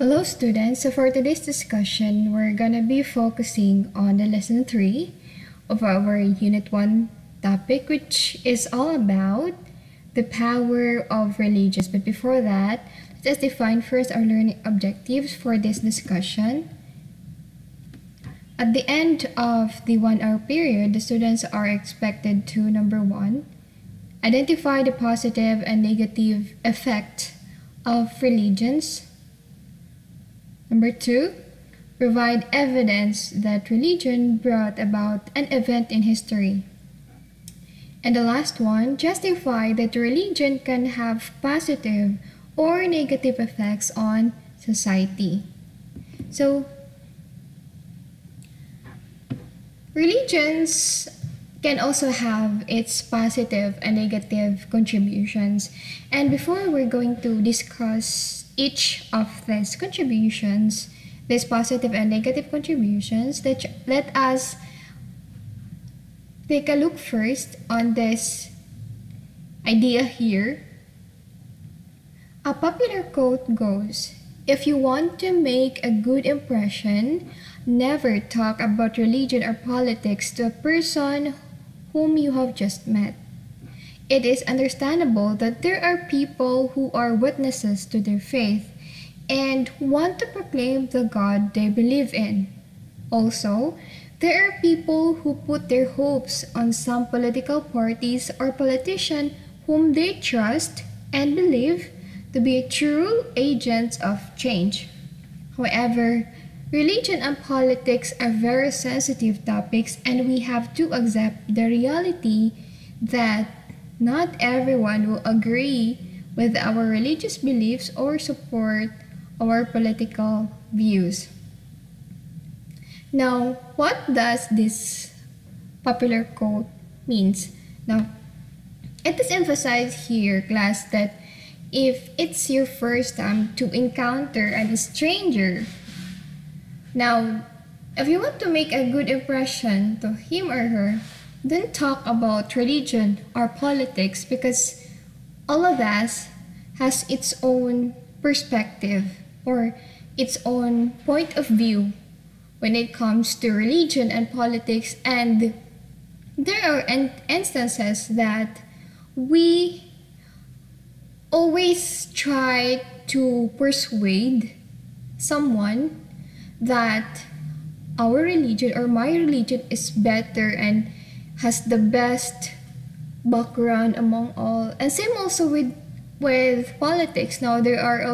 Hello students, so for today's discussion, we're gonna be focusing on the lesson 3 of our Unit 1 topic, which is all about the power of religions. But before that, let's define first our learning objectives for this discussion. At the end of the 1-hour period, the students are expected to, number 1, identify the positive and negative effect of religions. Number 2, provide evidence that religion brought about an event in history. And the last one, justify that religion can have positive or negative effects on society. So, religions can also have its positive and negative contributions. And before we're going to discuss each of these contributions, these positive and negative contributions, let us take a look first on this idea here. A popular quote goes, "If you want to make a good impression, never talk about religion or politics to a person whom you have just met." It is understandable that there are people who are witnesses to their faith and want to proclaim the God they believe in. Also, there are people who put their hopes on some political parties or politician whom they trust and believe to be true agents of change. However, religion and politics are very sensitive topics, and we have to accept the reality that not everyone will agree with our religious beliefs or support our political views. Now, what does this popular quote means? Now, it is emphasized here, class, that if it's your first time to encounter a stranger, now, if you want to make a good impression to him or her, don't talk about religion or politics, because all of us has its own perspective or its own point of view when it comes to religion and politics, and there are instances that we always try to persuade someone that our religion or my religion is better and has the best background among all. And same also with politics. Now there are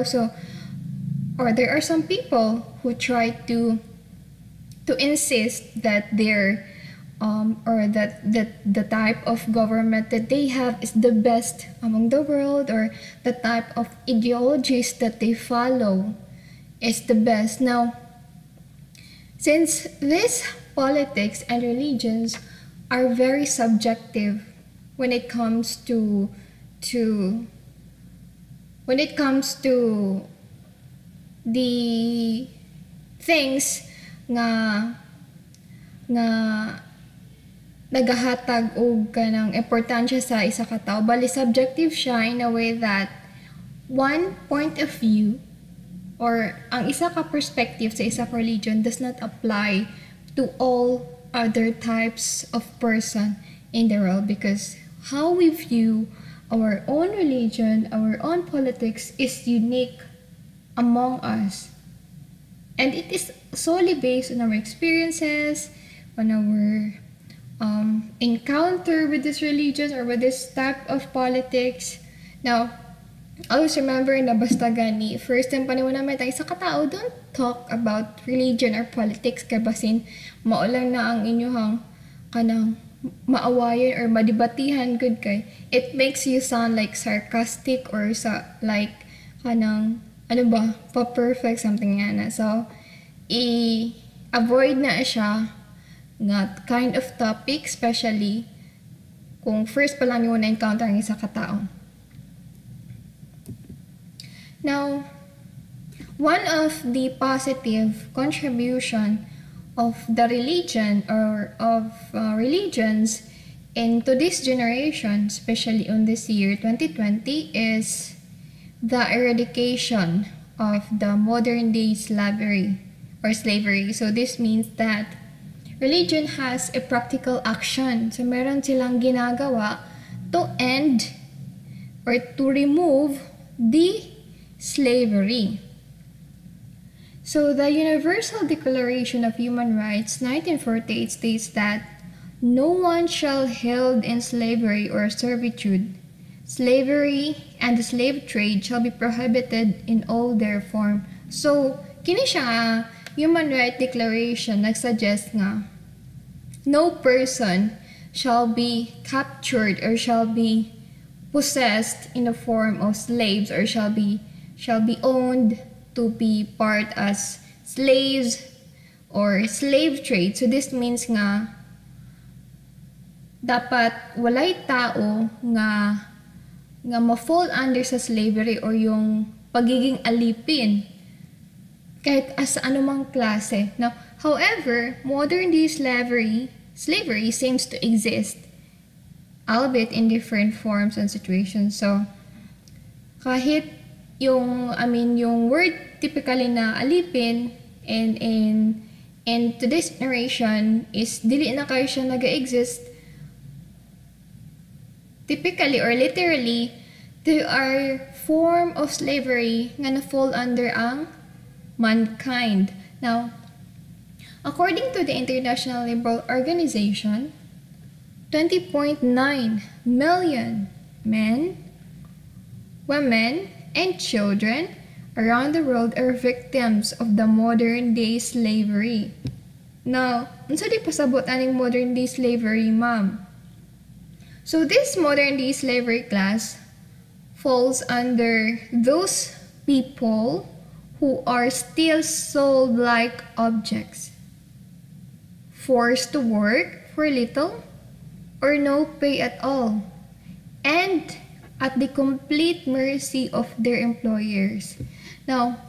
some people who try to insist that their that the type of government that they have is the best among the world, or the type of ideologies that they follow is the best. Now, since this politics and religions are very subjective when it comes to the things nga nagahatag og kanang importansya sa isa ka tawo, bali subjective siya in a way that one point of view or ang isa ka perspective sa isa ka religion does not apply to all other types of person in the world, because how we view our own religion, our own politics is unique among us, and it is solely based on our experiences, on our encounter with this religion or with this type of politics. Now, always remember na basta gani, first time panahon namin tayo sa katao, don't talk about religion or politics kay basin maulang na ang inyong kanang maawayan or madibatihan good kay it makes you sound like sarcastic or like kanang pa-perfect something nga na. So avoid na siya that kind of topic, especially kung first pa lang yung na-encounter ang isa katao. Now, one of the positive contribution of the religion or of religions into this generation, especially on this year 2020, is the eradication of the modern day slavery or slavery. So this means that religion has a practical action. So meron silang ginagawa to end or to remove the slavery. So the Universal Declaration of Human Rights 1948 states that no one shall held in slavery or servitude. Slavery and the slave trade shall be prohibited in all their form. So, kini siya nga, Human Rights Declaration nagsuggest nga, no person shall be captured or shall be possessed in the form of slaves or shall be owned to be part as slaves or slave trade. So this means nga dapat walay tao nga ma-fall under sa slavery or yung pagiging alipin kahit as anumang klase. Now, however, modern day slavery seems to exist, albeit in different forms and situations. So, kahit yung word typically na alipin and today's generation is dili na kayo siya nag-exist. Typically or literally, there are form of slavery nga na-fall under ang mankind. Now, according to the International Labour Organization, 20.9 million men, women, and children around the world are victims of the modern day slavery. Now, unsa di pasabot aning modern day slavery, ma'am? So this modern day slavery class falls under those people who are still sold like objects, forced to work for little or no pay at all, and at the complete mercy of their employers. Now,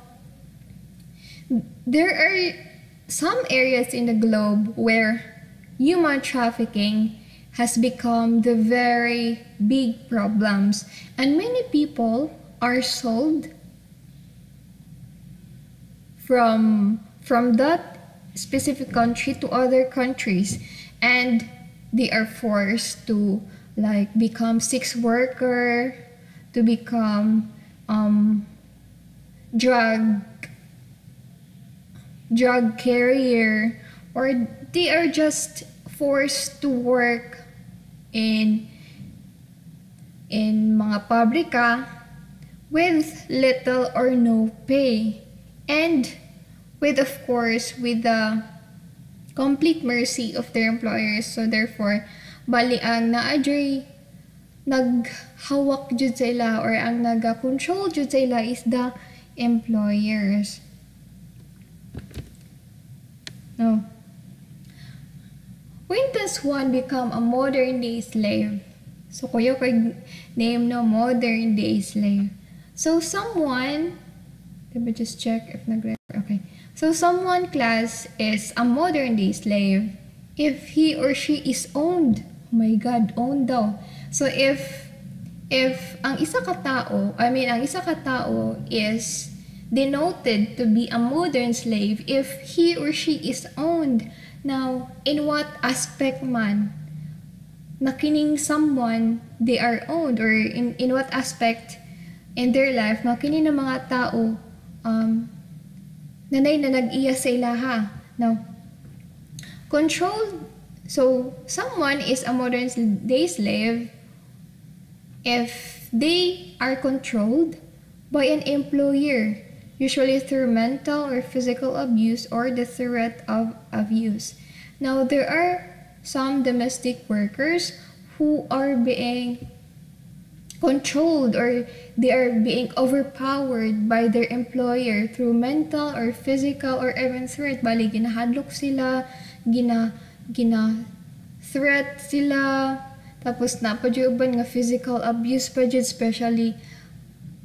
there are some areas in the globe where human trafficking has become the very big problems, and many people are sold from that specific country to other countries, and they are forced to like become sex worker, to become drug carrier, or they are just forced to work in mga pabrika with little or no pay, and with the complete mercy of their employers. So therefore, bali ang naadjay naghawak jud sa ila or ang naga-control jud sa ila is the employers. No. When does one become a modern day slave? So kuya ko name no modern day slave. So someone, let me just check if okay. So someone class is a modern day slave if he or she is owned. Oh my God, owned daw. So if ang isa ka tao is denoted to be a modern slave if he or she is owned. Now, in what aspect man na kining someone they are owned, or in what aspect in their life na kini na mga tao nanay na nag-iya sa ilaha. Now, controlled. So, someone is a modern day slave if they are controlled by an employer, usually through mental or physical abuse or the threat of abuse. Now, there are some domestic workers who are being controlled or they are being overpowered by their employer through mental or physical or even threat. Bali, ginahadlok sila, threat sila, tapos na pa uban nga physical abuse pa jud, especially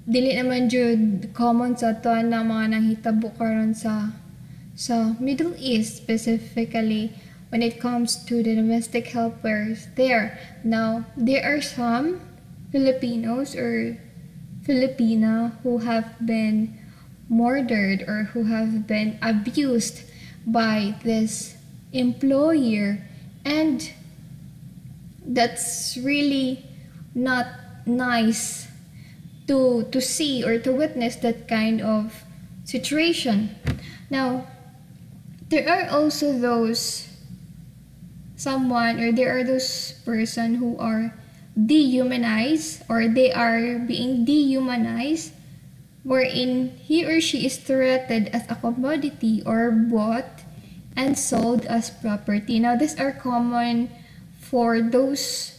dili naman jud common sa to na mga nanghitabo karon sa Middle East, specifically when it comes to the domestic helpers there. Now, there are some Filipinos or Filipina who have been murdered or who have been abused by this employer, and that's really not nice to see or to witness that kind of situation. Now, there are also those there are those person who are dehumanized, or they are being dehumanized, wherein he or she is treated as a commodity or bought and sold as property. Now, these are common for those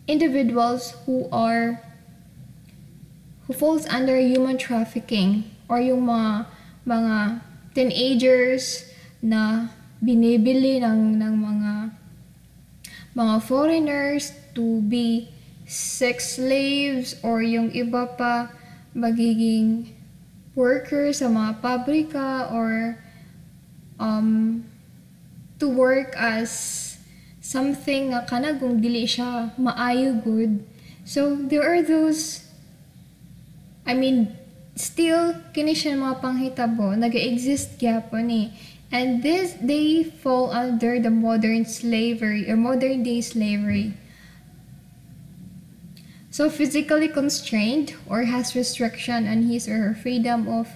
individuals who falls under human trafficking, or yung mga teenagers na binibili ng mga foreigners to be sex slaves, or yung iba pa magiging workers sa mga pabrika, or to work as something nga kanagong dili siya maayo good. So there are those, still kini siya mga panghitabo nag-exist gyapon ni, and they fall under the modern slavery or modern day slavery. So physically constrained or has restriction on his or her freedom of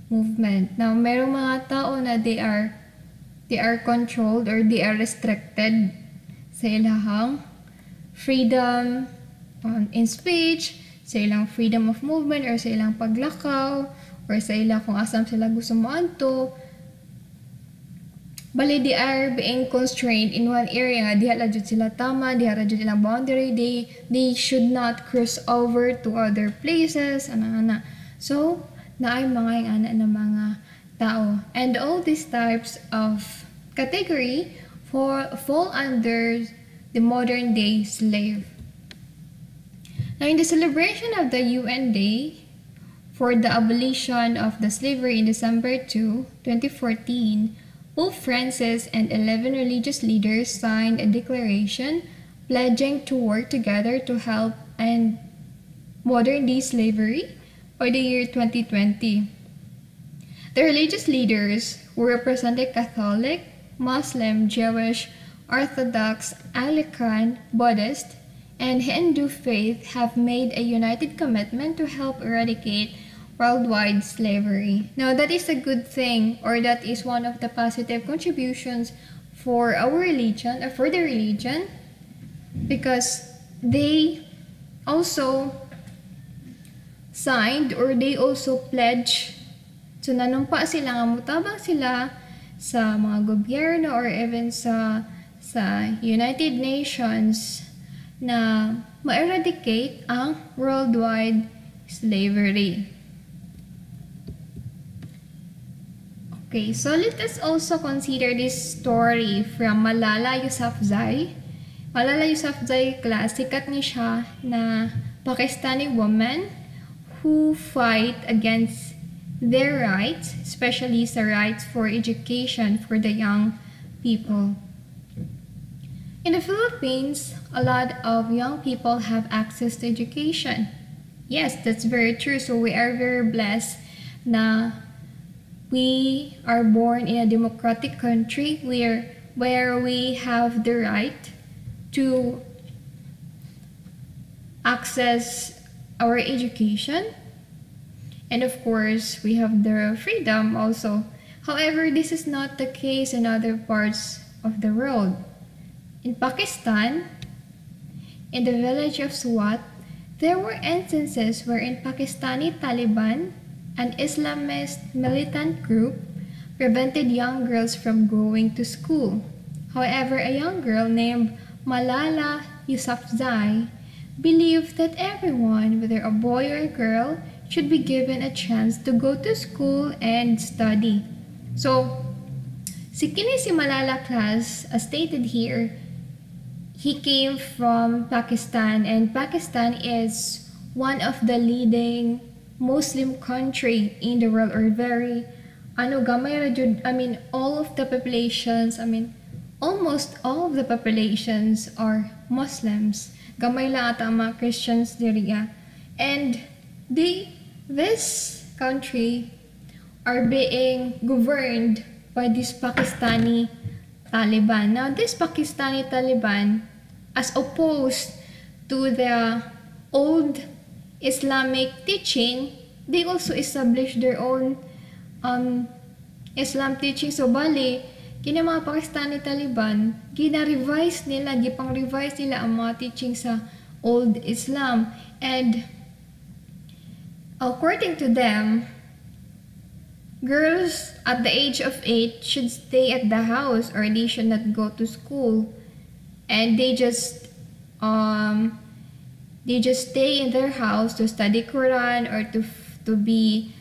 movement. Now, merong mga tao na they are controlled or they are restricted sa ilahang freedom in speech, sa ilang freedom of movement, or sa ilang paglakaw, or sa ilang kung asam sila gusto moadto. Bali, they are being constrained in one area. Diha la jud sila tama, diha ra jud ilang boundary. They should not cross over to other places, ana. So, naay mga ana na mga tao. And all these types of category fall under the modern day slave. Now, in the celebration of the UN Day for the abolition of the slavery in December 2, 2014, Pope Francis and 11 religious leaders signed a declaration pledging to work together to help end modern day slavery by the year 2020. The religious leaders, who represented Catholic, Muslim, Jewish, Orthodox, Anglican, Buddhist, and Hindu faith, have made a united commitment to help eradicate worldwide slavery. Now, that is a good thing, or that is one of the positive contributions for our religion, or for the religion, because they also signed, or they also pledged, so nanumpa sila nga mutabang sila sa mga gobyerno or even sa United Nations na ma-eradicate ang worldwide slavery. Okay, so let us also consider this story from Malala Yousafzai. Malala Yousafzai, sikat ni siya na Pakistani woman who fight against their rights, especially sa rights for education for the young people. In the Philippines, a lot of young people have access to education. Yes, that's very true. So we are very blessed na we are born in a democratic country where we have the right to access our education. And of course, we have the freedom also. However, this is not the case in other parts of the world. In Pakistan, in the village of Swat, there were instances wherein Pakistani Taliban, an Islamist militant group, prevented young girls from going to school. However, a young girl named Malala Yousafzai believed that everyone, whether a boy or a girl, should be given a chance to go to school and study. So, si Malala class, as stated here, he came from Pakistan, and Pakistan is one of the leading Muslim country in the world, or very gamay ra jud. All of the populations, almost all of the populations are Muslims. Gamay lang ata ang mga Christians diriya. And this country are being governed by this Pakistani Taliban. Now, this Pakistani Taliban, as opposed to the old Islamic teaching, they also established their own Islam teaching. So, bali, kina mga Pakistani Taliban, gina-revise nila, gipang-revise nila ang mga teaching sa old Islam. And according to them, girls at the age of 8 should stay at the house or they should not go to school. And they just stay in their house to study Quran or to be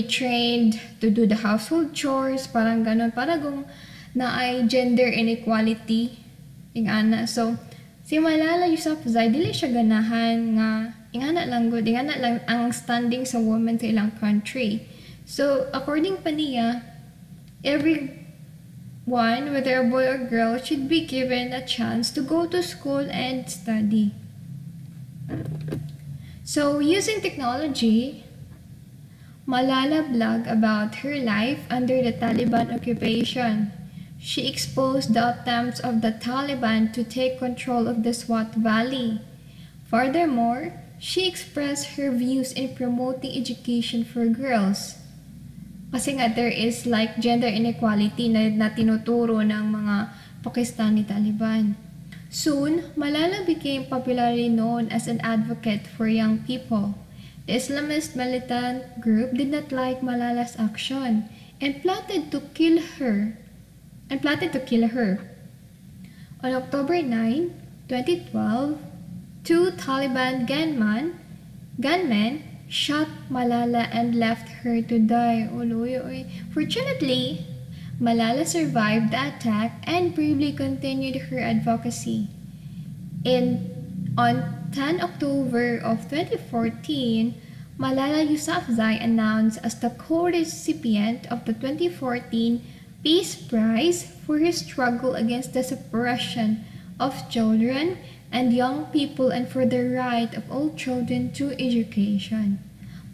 trained to do the household chores, parang ganon, para kung na ay gender inequality ing ana. So si Malala Yousafzai dili siya ganahan nga ingana lang ang standing sa women sa ilang country. So according pa niya, everyone, whether a boy or girl, should be given a chance to go to school and study. So using technology, Malala blogged about her life under the Taliban occupation. She exposed the attempts of the Taliban to take control of the Swat Valley. Furthermore, she expressed her views in promoting education for girls. Kasi nga there is like gender inequality na tinuturo ng mga Pakistani Taliban. Soon, Malala became popularly known as an advocate for young people. The Islamist militant group did not like Malala's action and plotted to kill her. On October 9, 2012, two Taliban gunmen shot Malala and left her to die. Fortunately, Malala survived the attack and bravely continued her advocacy. On 10 October of 2014, Malala Yousafzai announced as the co-recipient of the 2014 Peace Prize for her struggle against the suppression of children and young people and for the right of all children to education.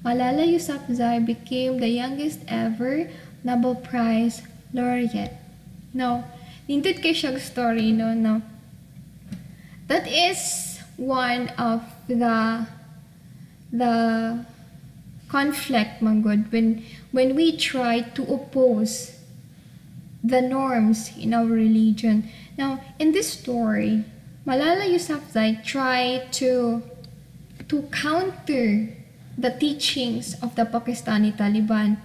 Malala Yousafzai became the youngest ever Nobel Prize laureate. Now, nindot kay siyang story, no? That is one of the conflict, manggod, when we try to oppose the norms in our religion. Now, in this story, Malala Yousafzai tried to counter the teachings of the Pakistani Taliban.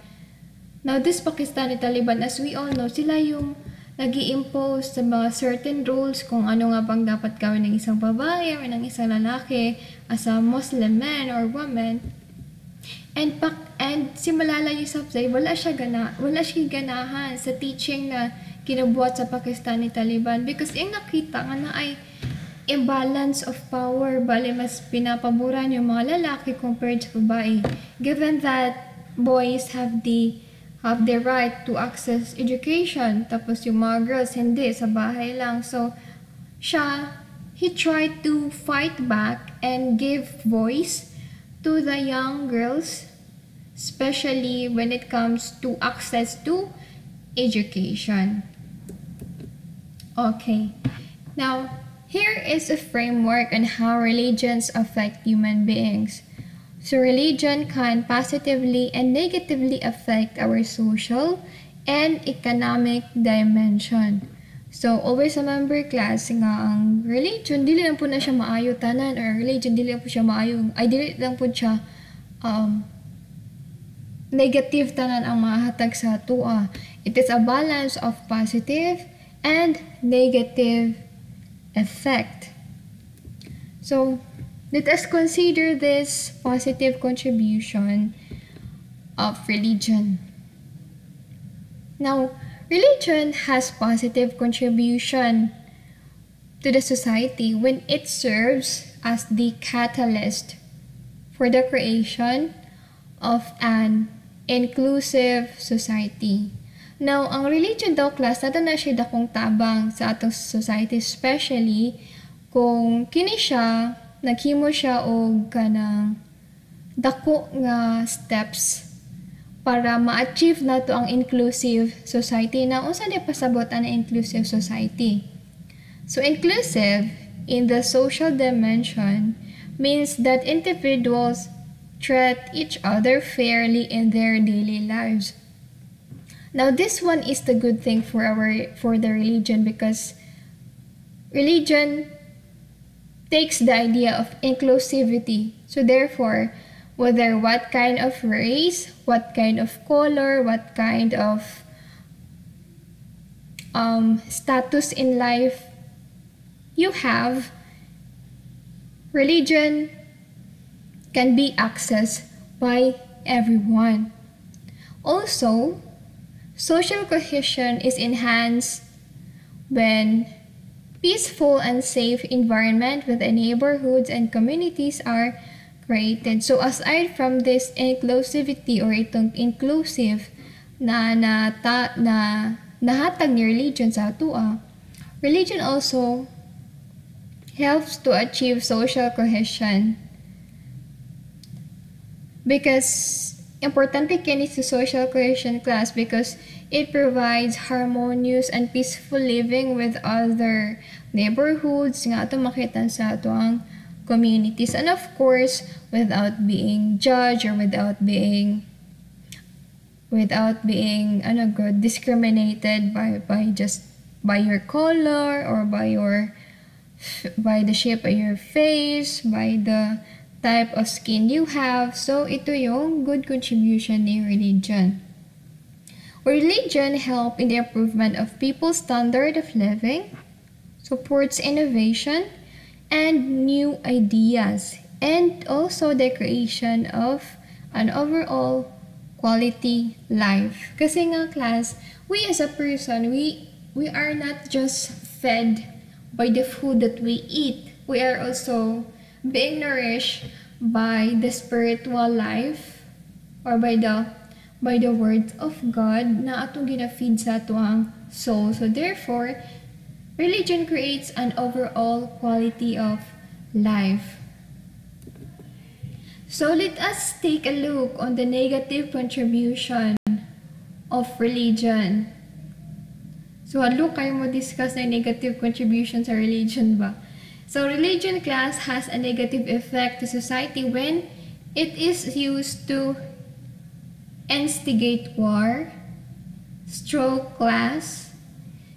Now, this Pakistani Taliban, as we all know, sila yung nag-i-impose sa mga certain rules kung ano nga bang dapat gawin ng isang babae o ng isang lalaki as a Muslim man or woman. And si Malala Yousafzai, wala siya ganahan sa teaching na kinabuhat sa Pakistani Taliban because yung nakita nga na ay imbalance of power, bali mas pinapaboran yung mga lalaki compared sa babae. Given that boys have the right to access education, tapos yung mga girls hindi, sa bahay lang. So he tried to fight back and give voice to the young girls, especially when it comes to access to education. Okay, now here is a framework on how religions affect human beings. So religion can positively and negatively affect our social and economic dimension. So always remember class nga ang religion dili lang po na siya maayo tanan, or religion dili lang po siya maayo, ay dili lang po siya negative tanan ang mahatag sa tua. It is a balance of positive and negative effect. So let us consider this positive contribution of religion. Now, religion has positive contribution to the society when it serves as the catalyst for the creation of an inclusive society. Now, ang religion daw class, nato na siya dakong tabang sa atong society, especially kung kini siya, naghimo siya o kanang dako nga steps para ma-achieve nato ang inclusive society. Na unsa di pasabot ang inclusive society? So inclusive in the social dimension means that individuals treat each other fairly in their daily lives. Now this one is the good thing for the religion, because religion takes the idea of inclusivity. So therefore, whether what kind of race, what kind of color, what kind of status in life you have, religion can be accessed by everyone. Also, social cohesion is enhanced when peaceful and safe environment with the neighborhoods and communities are created. So aside from this inclusivity or itong inclusive na nahatag ni religion sa atua, religion also helps to achieve social cohesion, because importante kini sa social cohesion class because it provides harmonious and peaceful living with other neighborhoods nga ato makita sa ato ang communities, and of course without being judged or without being discriminated by your color or by the shape of your face, by the type of skin you have. So ito yung good contribution ni religion. Religion help in the improvement of people's standard of living, supports innovation and new ideas, and also the creation of an overall quality life. Kasi nga class, we as a person, we are not just fed by the food that we eat. We are also being nourished by the spiritual life or by the word of God na atong gina-feed sa atong soul. So therefore, religion creates an overall quality of life. So let us take a look on the negative contribution of religion. So look, kayo mo discuss na negative contribution sa religion ba? So religion class has a negative effect to society when it is used to instigate war, stroke class,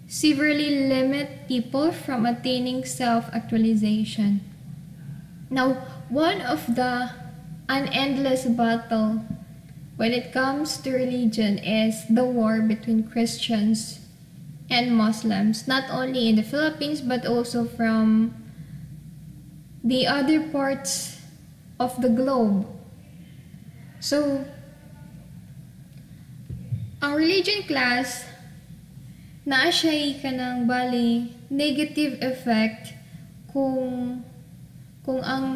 severely limit people from attaining self-actualization. Now, one of the endless battle when it comes to religion is the war between Christians and Muslims, not only in the Philippines but also from the other parts of the globe. So, ang religion class naa siya kanang bali negative effect kung ang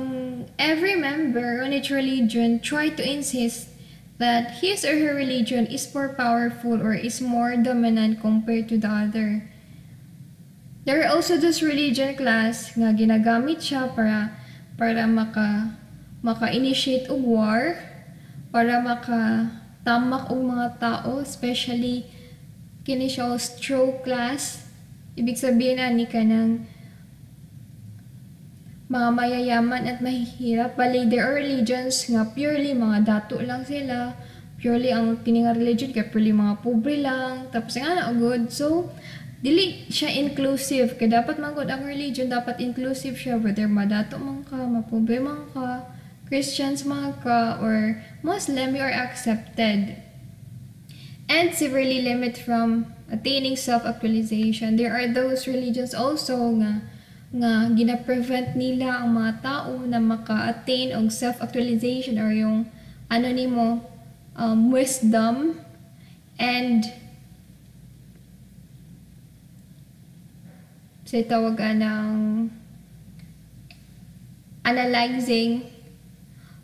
every member on each religion try to insist that his or her religion is more powerful or is more dominant compared to the other. There are also those religion class nga ginagamit siya para maka-initiate og war, para maka-tamak og mga tao, especially kini siya stroke class. Ibig sabihin na ni kanang mga mayayaman at mahihirap. Bali, there are religions nga purely mga dato lang sila. Purely ang kininga religion kaya purely mga pobre lang. Tapos nga na good. So, dili siya inclusive. Kaya dapat magod ang religion, dapat inclusive siya. Whether madato man ka, mapobre man ka, Christians man ka, or Muslim, you are accepted. And severely limit from attaining self-actualization. There are those religions also nga gina-prevent nila ang mga tao na maka-attain og self-actualization or yung wisdom and tawagan ng analyzing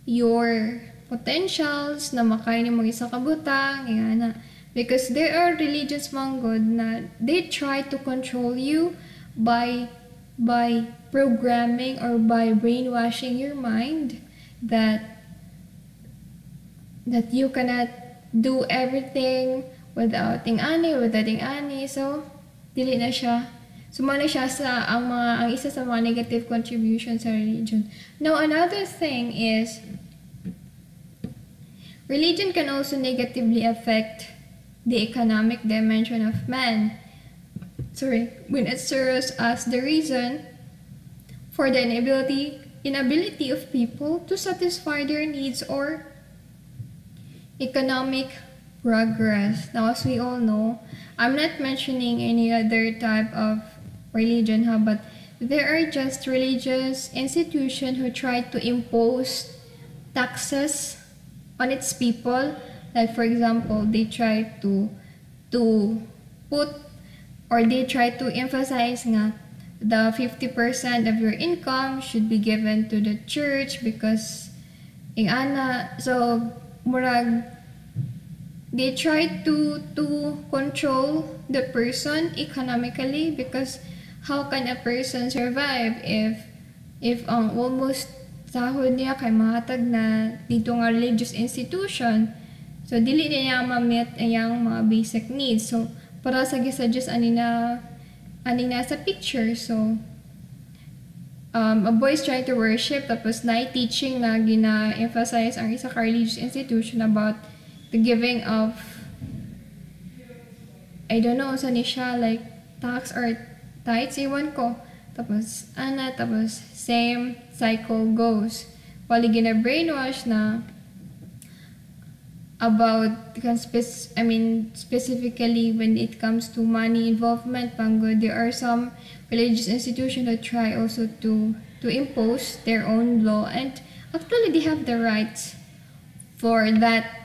your potentials na makain mo isang kabutang, na. Because there are religions manggod na they try to control you by programming or by brainwashing your mind that that you cannot do everything without ting-ani. So, dili na siya. Sumala siya sa ang isa sa mga negative contribution sa religion. Now, another thing is, religion can also negatively affect the economic dimension of man. When it serves as the reason for the inability of people to satisfy their needs or economic progress. Now, as we all know, I'm not mentioning any other type of religion, but there are just religious institutions who try to impose taxes on its people. Like, for example, they try to emphasize nga the 50% of your income should be given to the church because so murag they try to control the person economically, because how can a person survive if ang almost sahod niya kay mahatag na dito nga religious institution, so dili niya ma-meet ang mga basic needs. So para sa gisuggest ani na sa picture, so a boy is trying to worship, tapos na teaching na gina-emphasize ang isa ka religious institution about the giving of, I don't know, saan siya, like tax or tithes, iwan ko. Tapos same cycle goes. Wali gina-brainwash na about, specifically when it comes to money involvement, panggod, there are some religious institutions that try also to impose their own law, and actually they have the rights for that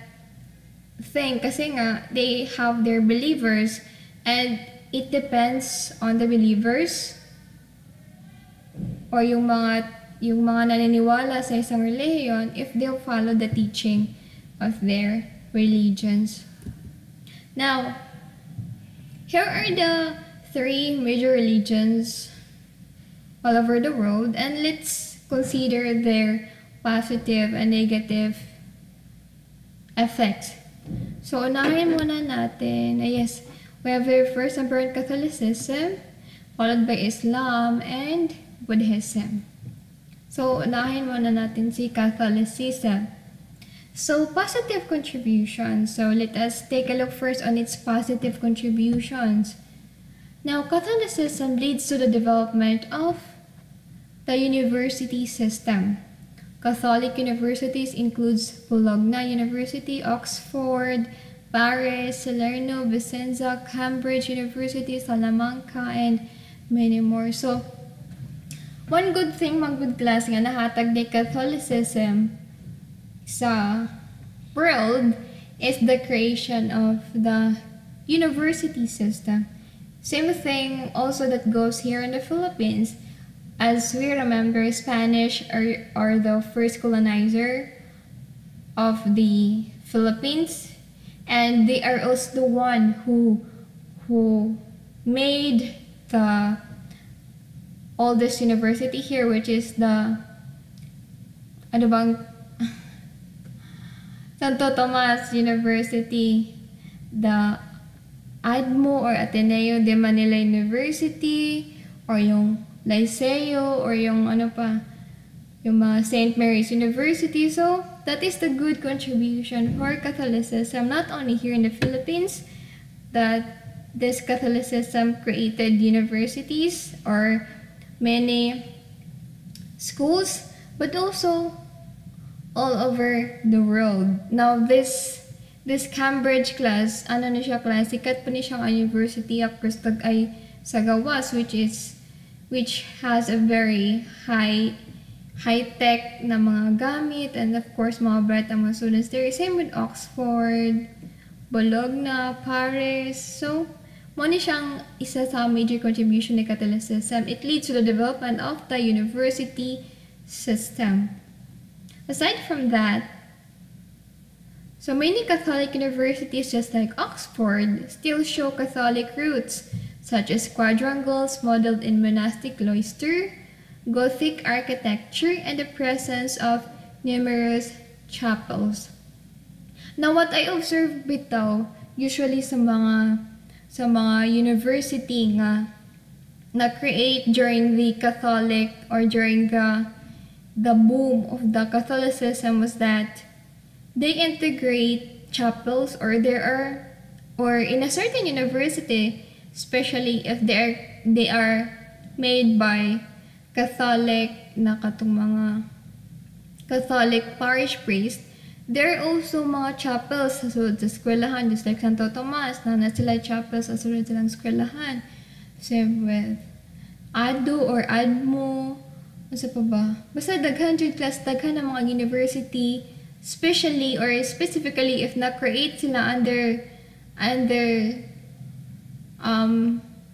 thing kasi nga they have their believers, and it depends on the believers or yung mga naniniwala sa isang religion if they'll follow the teaching of their religions. Now, here are the 3 major religions all over the world, and let's consider their positive and negative effects. So, unahin muna natin, yes, we have very first apparent Catholicism, followed by Islam and Buddhism. So, unahin muna natin si Catholicism. So, positive contributions. So, let us take a look first on its positive contributions. Now, Catholicism leads to the development of the university system. Catholic universities includes Bologna University, Oxford, Paris, Salerno, Vicenza, Cambridge University, Salamanca, and many more. So, one good thing, mga good class nga nahatag ni Catholicism sa world is the creation of the university system. Same thing also that goes here in the Philippines. As we remember, Spanish are the first colonizer of the Philippines, and they are also the one who made the oldest university here, which is the Santo Tomas University, the ADMO or Ateneo de Manila University, or yung Liceo, or yung yung mga St. Mary's University. So that is the good contribution for Catholicism, not only here in the Philippines, that this Catholicism created universities or many schools, but also all over the world. Now this Cambridge class, na siya class, sikat pa ni siyang university across ay sa gawas, which has a very high-tech na mga gamit, and of course mga bright ang mga students there. Same with Oxford, Bologna, Paris. So, muna siyang isa sa major contribution ni Catholicism. It leads to the development of the university system. Aside from that, so many Catholic universities, just like Oxford, still show Catholic roots, such as quadrangles modeled in monastic cloister, Gothic architecture, and the presence of numerous chapels. Now, what I observe bitaw, usually sa mga university nga na-create during the Catholic or during the boom of the Catholicism was that they integrate chapels or in a certain university, especially if they are made by Catholic na katong mga Catholic parish priest, there are also mga chapels sa sulod sa eskwelahan, just like Santo Tomas, na sila chapels sa sulod silang eskwelahan. Same with ADU or ADMO, ano pa ba? Basta daghan ng mga university, especially or specifically if na-create sila under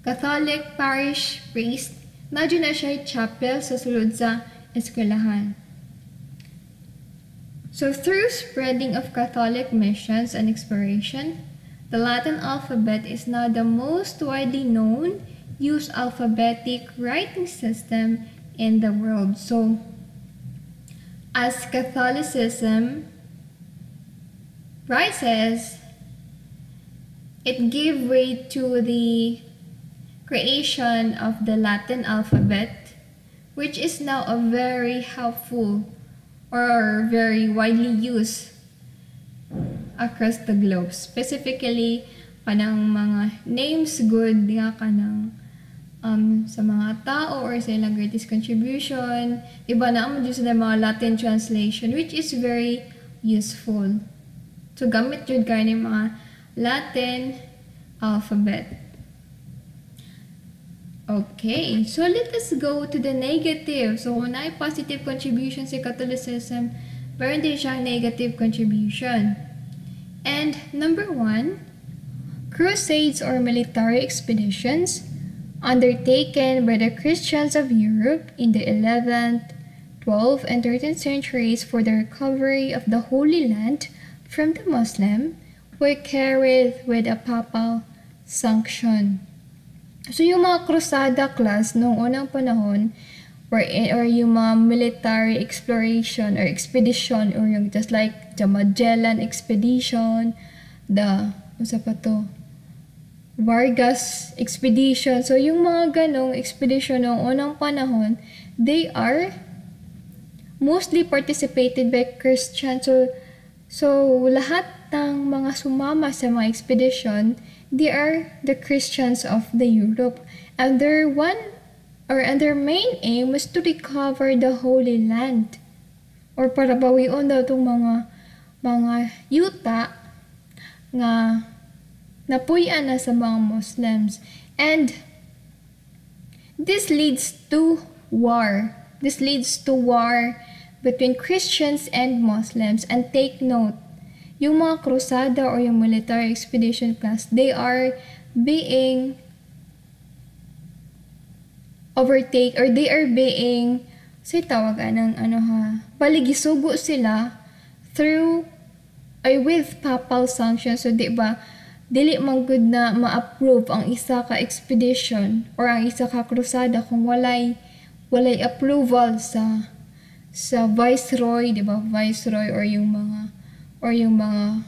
Catholic parish priest, nadyo na siya chapel sa sulod sa eskwelahan. So through spreading of Catholic missions and exploration, the Latin alphabet is now the most widely known used alphabetic writing system in the world. So, as Catholicism rises, it gave way to the creation of the Latin alphabet, which is now a very helpful or very widely used across the globe. Specifically, kanang mga names good nga kanang sa mga tao or sa ilang greatest contribution. Iba na ang sa mga Latin translation, which is very useful. So, gamit yun kayo ng mga Latin alphabet. Okay, so let us go to the negative. So, kung na positive contribution sa Catholicism, pero hindi siya negative contribution. And number 1, crusades or military expeditions undertaken by the Christians of Europe in the 11th, 12th, and 13th centuries for the recovery of the Holy Land from the Muslim were carried with a papal sanction. So yung mga krusada class noong unang panahon or yung mga military exploration or expedition or yung just like the Magellan expedition, Vargas expedition. So, yung mga ganong expedition noong unang panahon, they are mostly participated by Christians. So lahat ng mga sumama sa mga expedition, they are the Christians of the Europe. And their main aim was to recover the Holy Land. Or para bawion daw itong mga yuta nga napuyan na sa mga Muslims. And this leads to war. This leads to war between Christians and Muslims. And take note, yung mga krusada or yung military expedition class, they are being paligisugo sila with papal sanction. So, dili man good na ma-approve ang isa ka expedition or ang isa ka krusada kung walay approval sa viceroy, viceroy or yung mga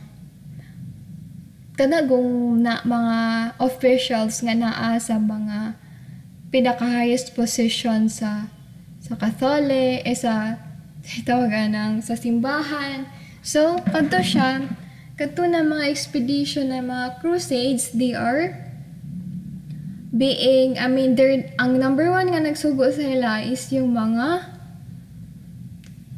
kanagong na mga officials nga naa sa mga pinaka-highest position sa Catholic, sa simbahan. So, kadto na mga expedition na mga crusades, they are ang number one nga nagsugo sa nila is yung mga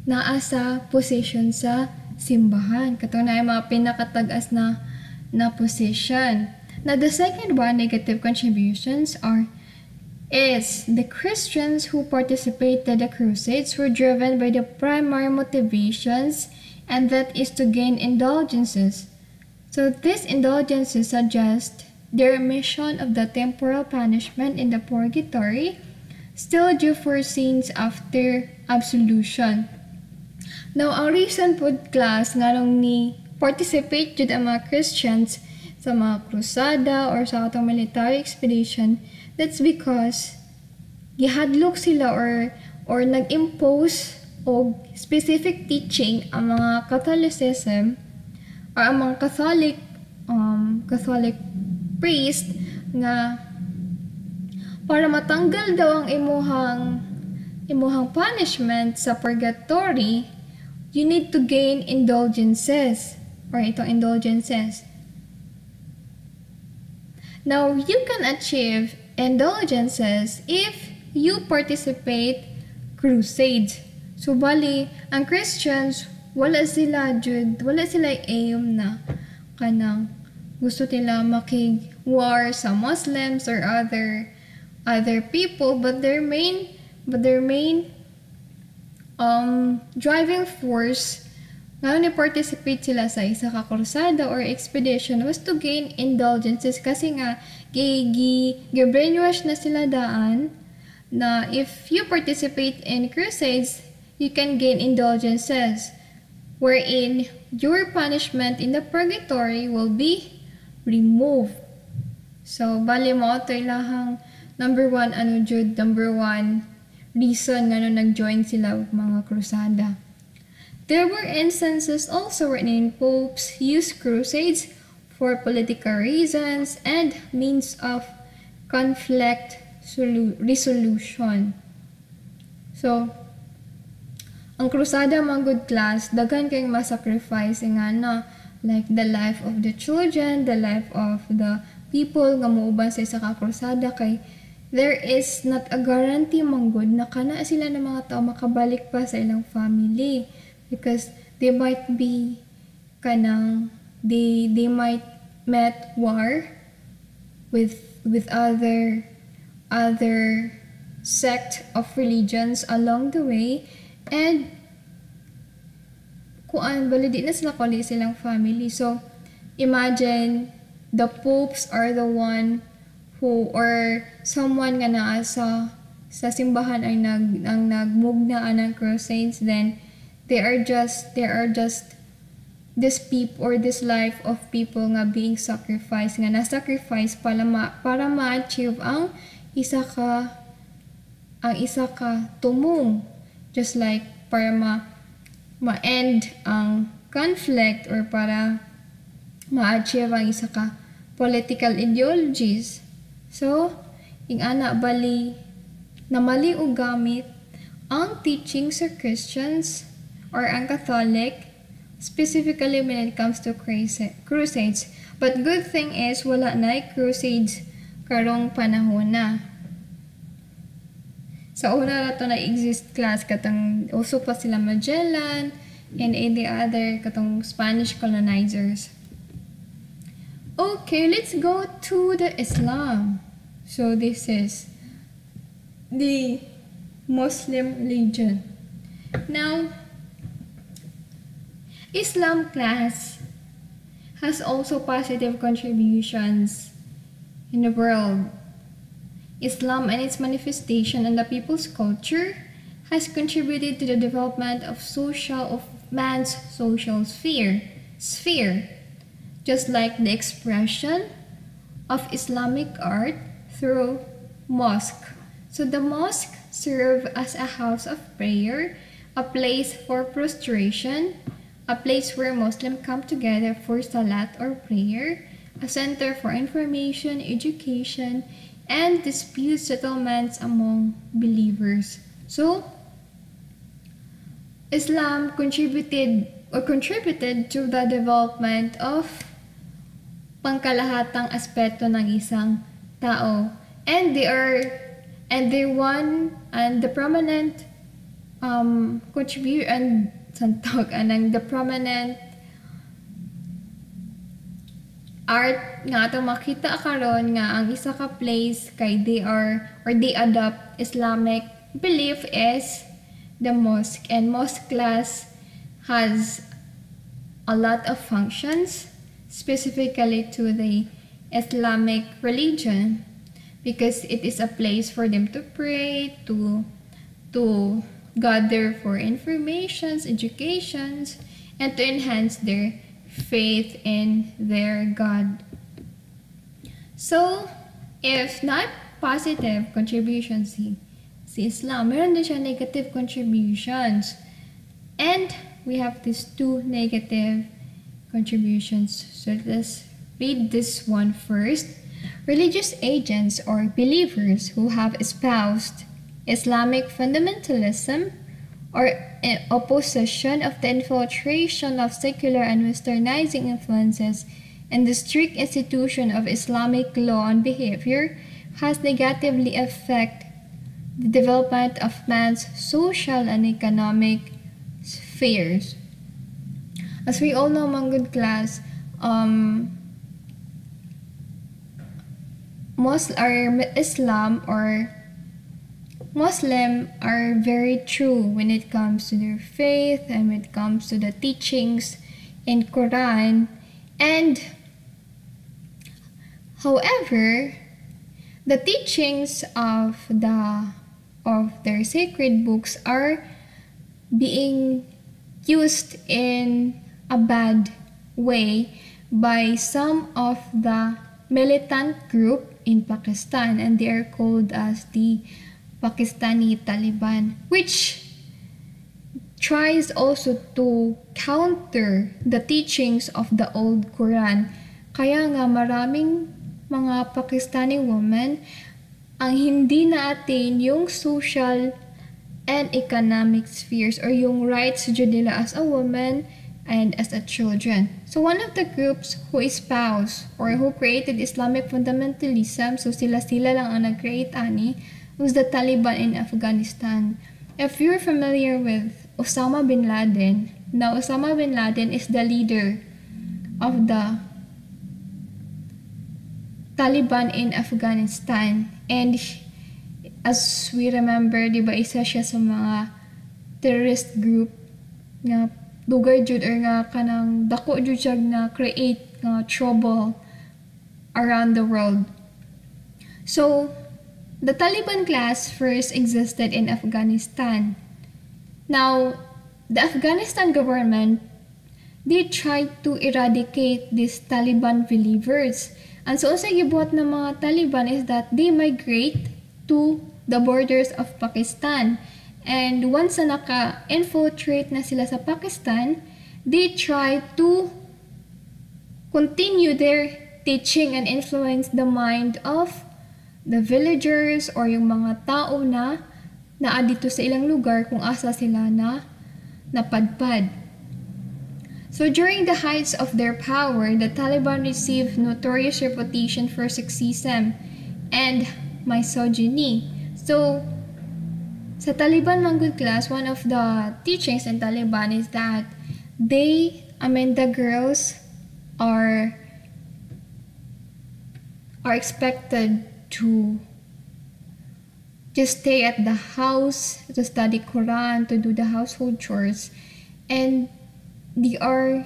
naa sa position sa simbahan. Kadto na yung mga pinakatagas na position. Now, the second one, negative contributions is the Christians who participated in the crusades were driven by the primary motivations, and that is to gain indulgences. So these indulgences suggest the remission of the temporal punishment in the purgatory still due for sins after absolution. Now, ang reason po class nga nung ni participate jud ang mga Christians sa mga krusada or sa atong military expedition, that's because gihadlok sila or nag-impose o specific teaching ang mga Catholicism or ang mga Catholic priest nga para matanggal daw ang imuhang punishment sa purgatory, you need to gain indulgences or itong indulgences. Now, you can achieve indulgences if you participate crusades. So, bali, ang Christians, wala sila aim na kanang gusto nila makig-war sa Muslims or other people, but their main driving force nga ni-participate sila sa isa ka krusada or expedition was to gain indulgences kasi nga gi-brainwash na sila daan na if you participate in crusades, you can gain indulgences wherein your punishment in the purgatory will be removed. So, bali mo ito ilahang number one reason nga nag-join sila mga krusada. There were instances also wherein popes used crusades for political reasons and means of conflict resolution. So, ang krusada mga good class, daghan kayong masacrifice nga na like the life of the children, the life of the people nga muuban sa isa ka krusada kay there is not a guarantee manggod na kana sila ng mga tao makabalik pa sa ilang family because they might be they might met war with other sect of religions along the way and bali di na sila kuli silang family. So imagine the popes are the one who or someone nga naa sa simbahan ay nagmugnaan ng crusades, then they are just this people or this life of people nga being sacrificed nga na-sacrifice para ma-achieve ang isa ka tumong, just like para ma-end ang conflict or para ma-achieve ang isa ka political ideologies. So, bali na mali o gamit ang teaching sa Christians or ang Catholic, specifically when it comes to crusades. But good thing is, wala na crusades karong panahon na. Sa una na to na-exist class, katong also pa sila Magellan and any other katong Spanish colonizers. Okay, let's go to the Islam. So this is the Muslim religion. Now, Islam class has also positive contributions in the world. Islam and its manifestation in the people's culture has contributed to the development of man's social sphere, just like the expression of Islamic art through mosque. So the mosque serve as a house of prayer, a place for prostration, a place where Muslims come together for salat or prayer, a center for information, education, and dispute settlements among believers. So, Islam contributed to the development of pangkalahatang aspeto ng isang tao, and the prominent art nga atong makita karon nga ang isa ka place kay they adopt Islamic belief is the mosque, and mosque class has a lot of functions specifically to the Islamic religion because it is a place for them to pray, to gather for informations, educations, and to enhance their faith in their God. So, if not positive contributions si Islam, meron din siya negative contributions. And we have these two negative contributions. So let's read this one first. Religious agents or believers who have espoused Islamic fundamentalism or in opposition of the infiltration of secular and westernizing influences and the strict institution of Islamic law and behavior has negatively affected the development of man's social and economic spheres. As we all know, mga good class, Islam or Muslim are very true when it comes to their faith and when it comes to the teachings in Quran. And however, the teachings of their sacred books are being used in a bad way by some of the militant group in Pakistan, and they are called as the Pakistani Taliban, which tries also to counter the teachings of the old Quran. Kaya nga maraming mga Pakistani women ang hindi na-attain yung social and economic spheres or yung rights dyan nila as a woman and as a children. So one of the groups who espoused or who created Islamic fundamentalism, so sila lang ang nag-create ani, was the Taliban in Afghanistan. If you're familiar with Osama bin Laden, now Osama bin Laden is the leader of the Taliban in Afghanistan. And as we remember, di ba, isa siya sa mga terrorist group nga dugay jud or nga kanang dako jud siya na create nga trouble around the world. So, the Taliban class first existed in Afghanistan. Now, the Afghanistan government, they tried to eradicate these Taliban believers. And so, sa gibuhat ng mga Taliban is that they migrate to the borders of Pakistan. And once na naka-infiltrate na sila sa Pakistan, they try to continue their teaching and influence the mind of the villagers or yung mga tao na dito sa ilang lugar kung asa sila na napadpad. So during the heights of their power, the Taliban received notorious reputation for sexism and misogyny. So, sa Taliban mga good class, one of the teachings in Taliban is that the girls are expected to just stay at the house, to study Quran, to do the household chores, and they are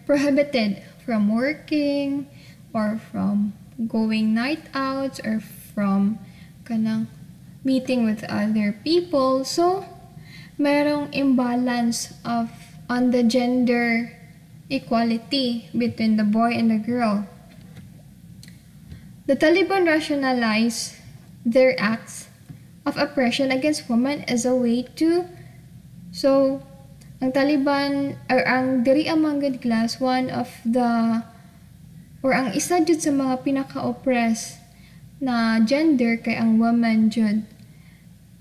prohibited from working or from going night outs or from kanang meeting with other people. So merong imbalance on the gender equality between the boy and the girl. The Taliban rationalized their acts of oppression against women as a way to, so ang Taliban or ang diri among good class, one of the or ang isa jud sa mga pinaka-oppressed na gender kay ang woman jud,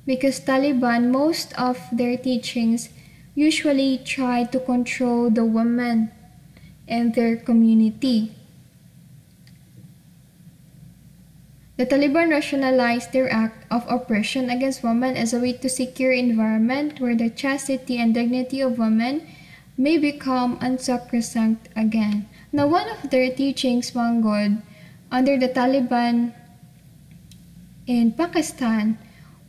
because Taliban, most of their teachings usually try to control the women and their community. The Taliban rationalized their act of oppression against women as a way to secure an environment where the chastity and dignity of women may become unsacrosanct again. Now, one of their teachings, mga God, under the Taliban in Pakistan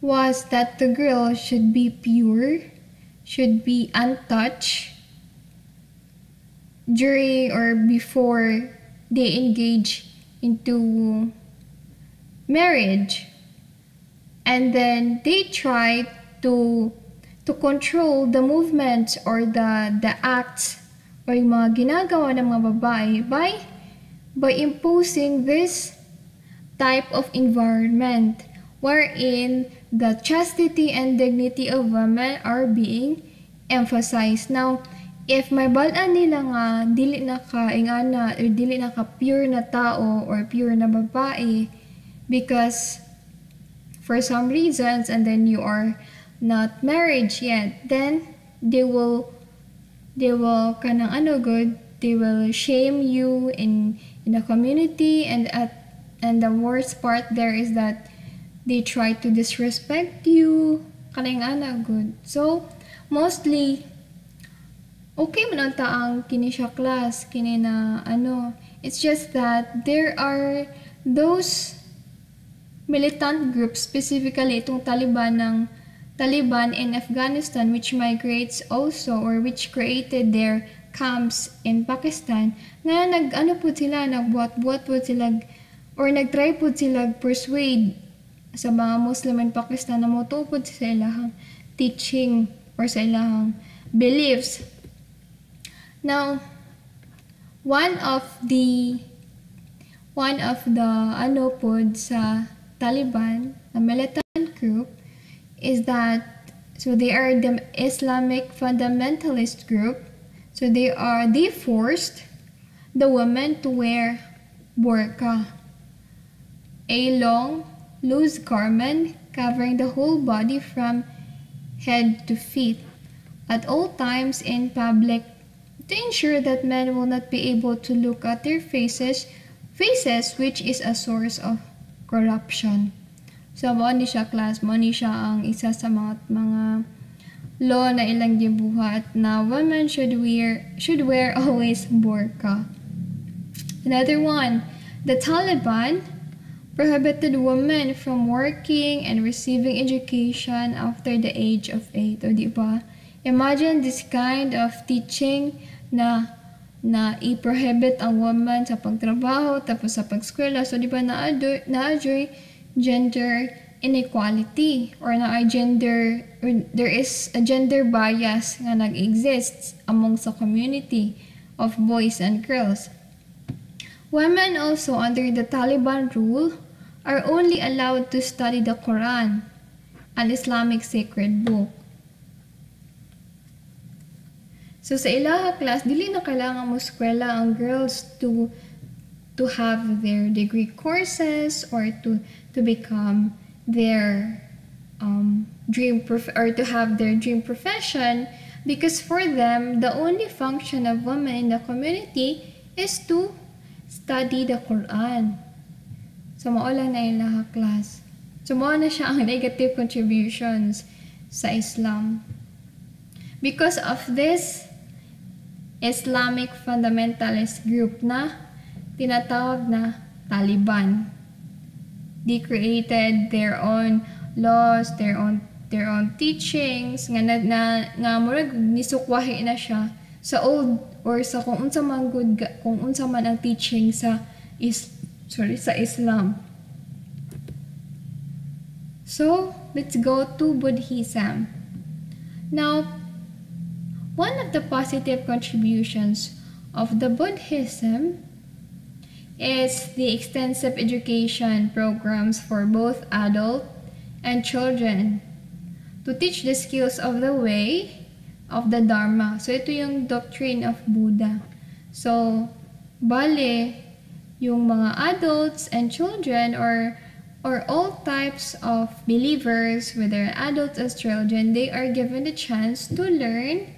was that the girl should be pure, should be untouched during or before they engage into marriage. And then they try to control the movements or the acts or yung mga ginagawa ng mga babae by imposing this type of environment wherein the chastity and dignity of women are being emphasized. Now, if may balaan nila nga dili na ka ingana or dili na ka pure na tao or pure na babae because for some reasons and then you are not married yet, then they will kanang good, they will shame you in the community, and the worst part there is that they try to disrespect you kanang good. So mostly okay man anta ang kini siya class kini na it's just that there are those militant groups, specifically itong Taliban in Afghanistan, which migrates also or which created their camps in Pakistan, nga nagbuhat-buhat po sila or nagtry po sila persuade sa mga Muslim in Pakistan na motupod sa ilahang teaching or sa ilahang beliefs. Now, one of the pod sa Taliban, a militant group, is that they are the Islamic fundamentalist group. So they forced the women to wear burqa, a long, loose garment covering the whole body from head to feet at all times in public, to ensure that men will not be able to look at their faces, which is a source of corruption. So, mo ni siya class, mo ni siya ang isa sa mga law na ilang gibuhat na women should wear always burqa. Another one, the Taliban prohibited women from working and receiving education after the age of 8. O di ba? Imagine this kind of teaching na i-prohibit ang woman sa pagtrabaho tapos sa pagskwela. So di ba na-adjoy gender inequality or there is a gender bias nga nag-exists among sa community of boys and girls. Women also under the Taliban rule are only allowed to study the Quran, an Islamic sacred book. So sa ilaha class, dili na kailangan mo eskwela ang girls to have their degree courses or to become their or to have their dream profession, because for them the only function of women in the community is to study the Quran. So mao lang na ilaha class. So mao na siya ang negative contributions sa Islam. Because of this Islamic fundamentalist group na tinatawag na Taliban. They created their own laws, their own teachings nga murag nisukwahi na siya sa old or sa kung unsa man ang teaching sa Islam. So, let's go to Buddhism. Now, one of the positive contributions of the Buddhism is the extensive education programs for both adult and children to teach the skills of the way of the Dharma. So, ito yung doctrine of Buddha. So, bale, yung mga adults and children or all types of believers, whether adults or children, they are given the chance to learn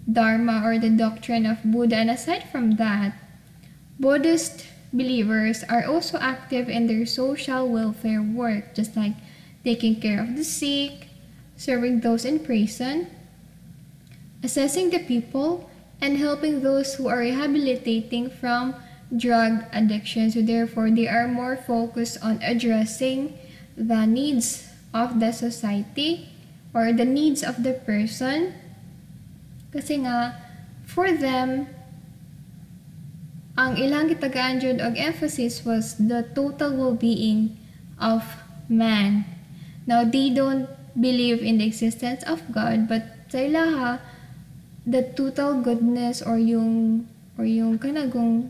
Dharma or the doctrine of Buddha. And aside from that, Buddhist believers are also active in their social welfare work, just like taking care of the sick, serving those in prison, assessing the people, and helping those who are rehabilitating from drug addiction. So therefore, they are more focused on addressing the needs of the society or the needs of the person. Kasi nga, for them, ang ilang gitagaan jud og emphasis was the total well-being of man. Now, they don't believe in the existence of God, but sa ilaha, the total goodness or yung kanagong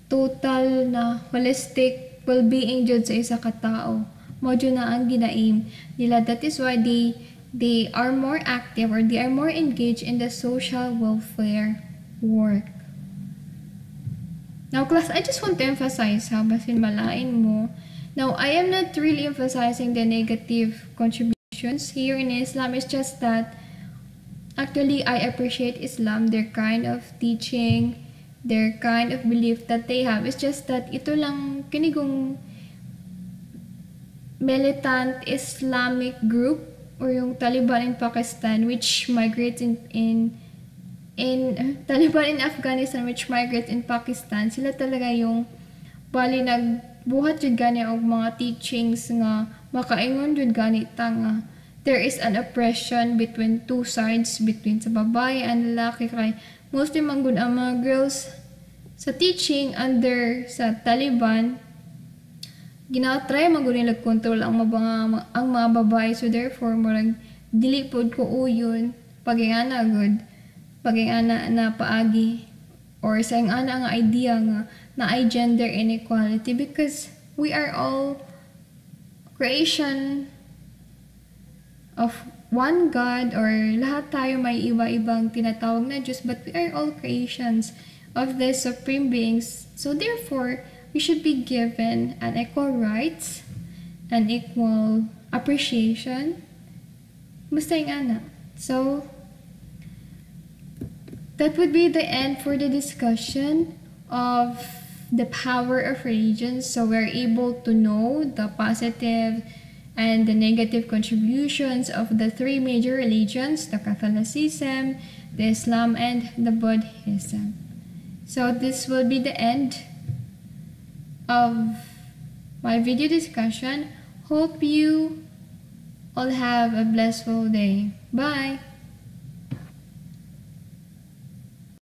total na holistic well-being jud sa isa ka tao. Mo jud na ang ginaim nila. That is why they are more active or they are more engaged in the social welfare work. Now class, I just want to emphasize ha, basin malain mo. Now, I am not really emphasizing the negative contributions here in Islam. It's just that actually I appreciate Islam, their kind of teaching, their kind of belief that they have. It's just that ito lang kinigong militant Islamic group or yung Taliban in Pakistan which migrates in Taliban in Afghanistan which migrates in Pakistan. Sila talaga yung bali nagbuhat jud gani og mga teachings nga makaingon jud gani ta nga there is an oppression between two sides, between sa babae and lalaki, kay mostly manggod ang mga girls sa teaching under sa Taliban ginatry manggod nila control ang mga babae, so therefore murag dili pod ko uyon pagingana good pagingana na paagi or sa ana nga idea nga na ay gender inequality, because we are all creation of one God, or lahat tayo may iba-ibang tinatawag na Diyos, but we are all creations of the supreme beings. So therefore, we should be given an equal rights, an equal appreciation. Basta yung ana. So, that would be the end for the discussion of the power of religions. So we're able to know the positive and the negative contributions of the three major religions, the Catholicism, the Islam, and the Buddhism. So this will be the end of my video discussion. Hope you all have a blissful day. Bye!